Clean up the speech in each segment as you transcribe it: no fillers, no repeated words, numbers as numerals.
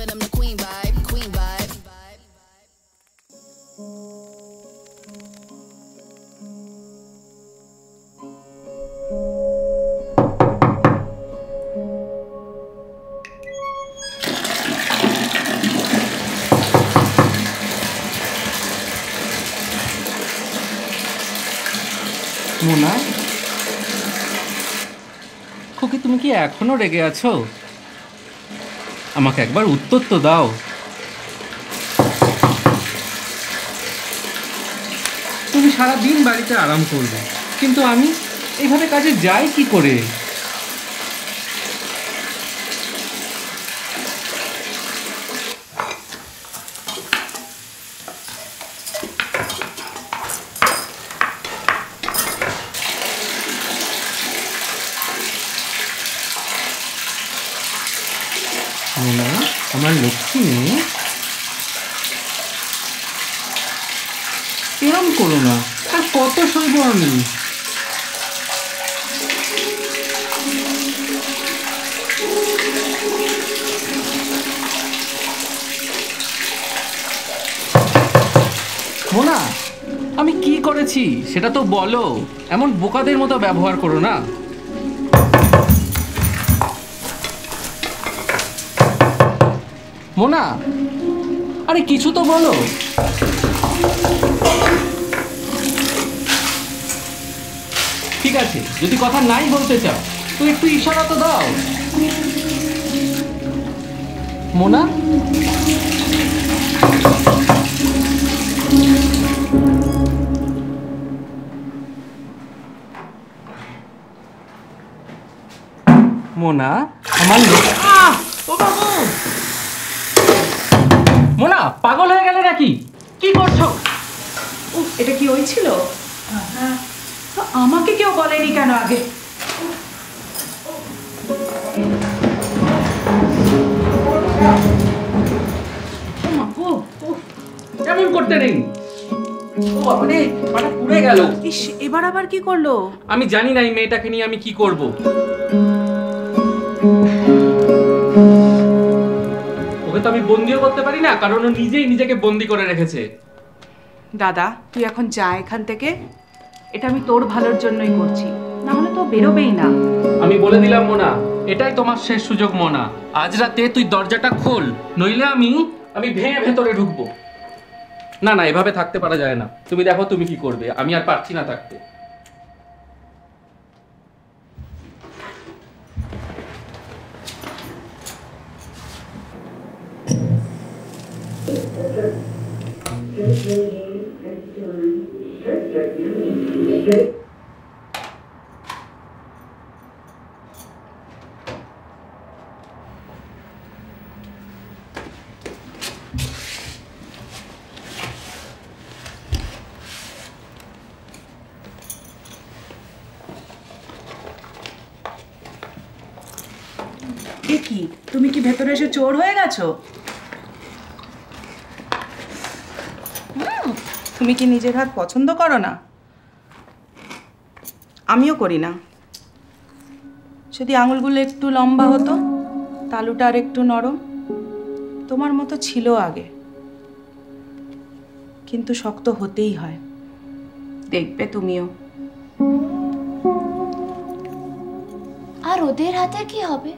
giving them the queen vibe, queen vibe. Mona, খুকি তুমি কি এখনো রেগে আছো? আমাকে একবার উত্তর তো দাও। তুমি সারাদিন বাড়িতে আরাম করবে, কিন্তু আমি এইভাবে কাজে যাই কি করে? মোনা, আমার লক্ষ্মী মেয়ে, এরম করো না। আর কত সইব আমি? মোনা, আমি কি করেছি সেটা তো বলো। এমন বোকাদের মতো ব্যবহার করো না। মোনা, আরে কিছু তো বলো। ঠিক আছে, যদি কথা নাই বলতে চাও তো একটু ইশারা তো দাও। মোনা, মোনা আমার লোক। ও বাবু, মোনা পাগল হয়ে গেলে নাকি? কি করছো? এটা কি হয়েছিল? তো আমাকে কেউ বলেনি কেন আগে? এমন করতে নেই। ও বাবারে, মাথা পুড়ে গেল। ইস, এবার আবার কি করলো? আমি জানি না এই মেয়েটাকে নিয়ে আমি কি করব। ওকে তো আমি বন্দিও করতে পারি না, কারণ ও নিজেই নিজেকে বন্দি করে রেখেছে। দাদা, তুই এখন যা এখান থেকে। এটা আমি তোর ভালোর জন্যই করছি, না হলে তো বেরোবেই না। আমি বলে দিলাম মোনা, এটাই তোমার শেষ সুযোগ মোনা। আজ রাতে তুই দরজাটা খোল, নইলে আমি ভেঙে ভেতরে ঢুকবো। না না, এভাবে থাকতে পারা যায় না। তুমি দেখো তুমি কি করবে, আমি আর পারছি না থাকতে। কি তুমি কি ভেতরে এসে চোর হয়ে গেছো? তুমি কি নিজের হাত পছন্দ করো না? আমিও করি না। যদি আঙুলগুলো একটু লম্বা হতো, তালুটা আর একটু নরম, তোমার মতো ছিল আগে। কিন্তু শক্ত হতেই হয়, দেখবে তুমিও। আর ওদের হাতে কি হবে?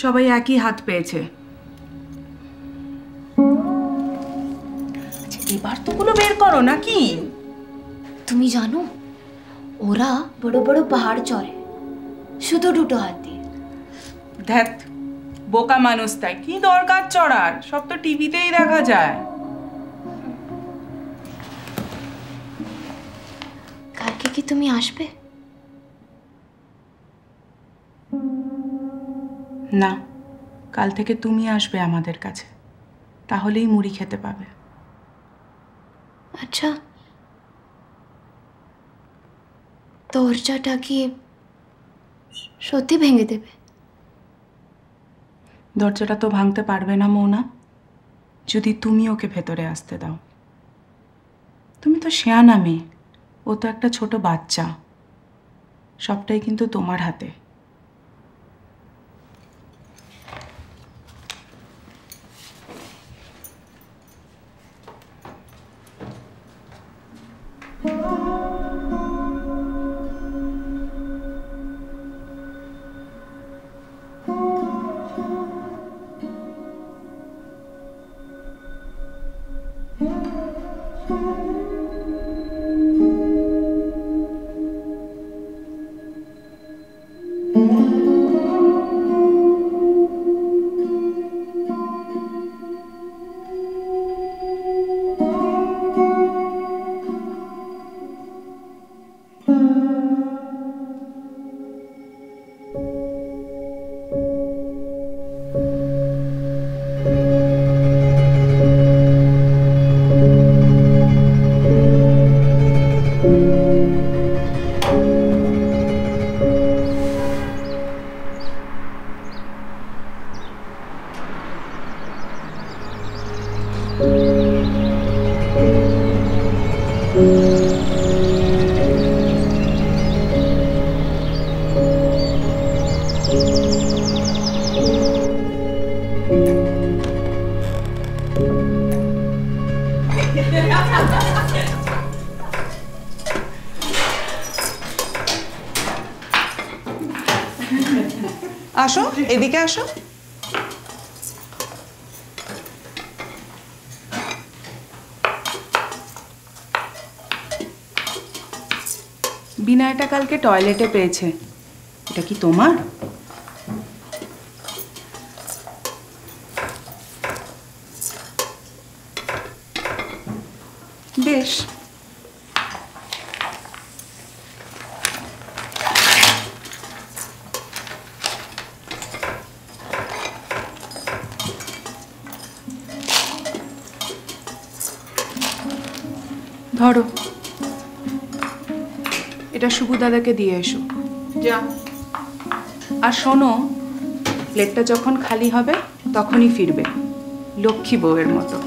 সবাই একই হাত পেয়েছে। এবার তো গুলো বের করো নাকি? তুমি জানো, ওরা বড় বড় পাহাড় চড়ে শুধু দুটো হাত দিয়ে। ধ্যাত, বোকা মানুষ, তাই কি দরকার চড়ার? সব তো টিভিতেই দেখা যায়। কালকে কি তুমি আসবে? না, কাল থেকে তুমি আসবে আমাদের কাছে, তাহলেই মুড়ি খেতে পাবে। আচ্ছা, দরজাটা কি সত্যি ভেঙে দেবে? দরজাটা তো ভাঙতে পারবে না মৌনা, যদি তুমি ওকে ভেতরে আসতে দাও। তুমি তো শেয়ানা মেয়ে, ও তো একটা ছোট বাচ্চা। সবটাই কিন্তু তোমার হাতে। আসো, এদিকে আসো। বিনা এটা কালকে টয়লেটে পেয়েছে। এটা কি তোমার? বেশ। ধরো, এটা শুভু দাদাকে দিয়ে এসো। যা। আর শোনো, প্লেটটা যখন খালি হবে তখনই ফিরবে, লক্ষ্মী বউয়ের মতো।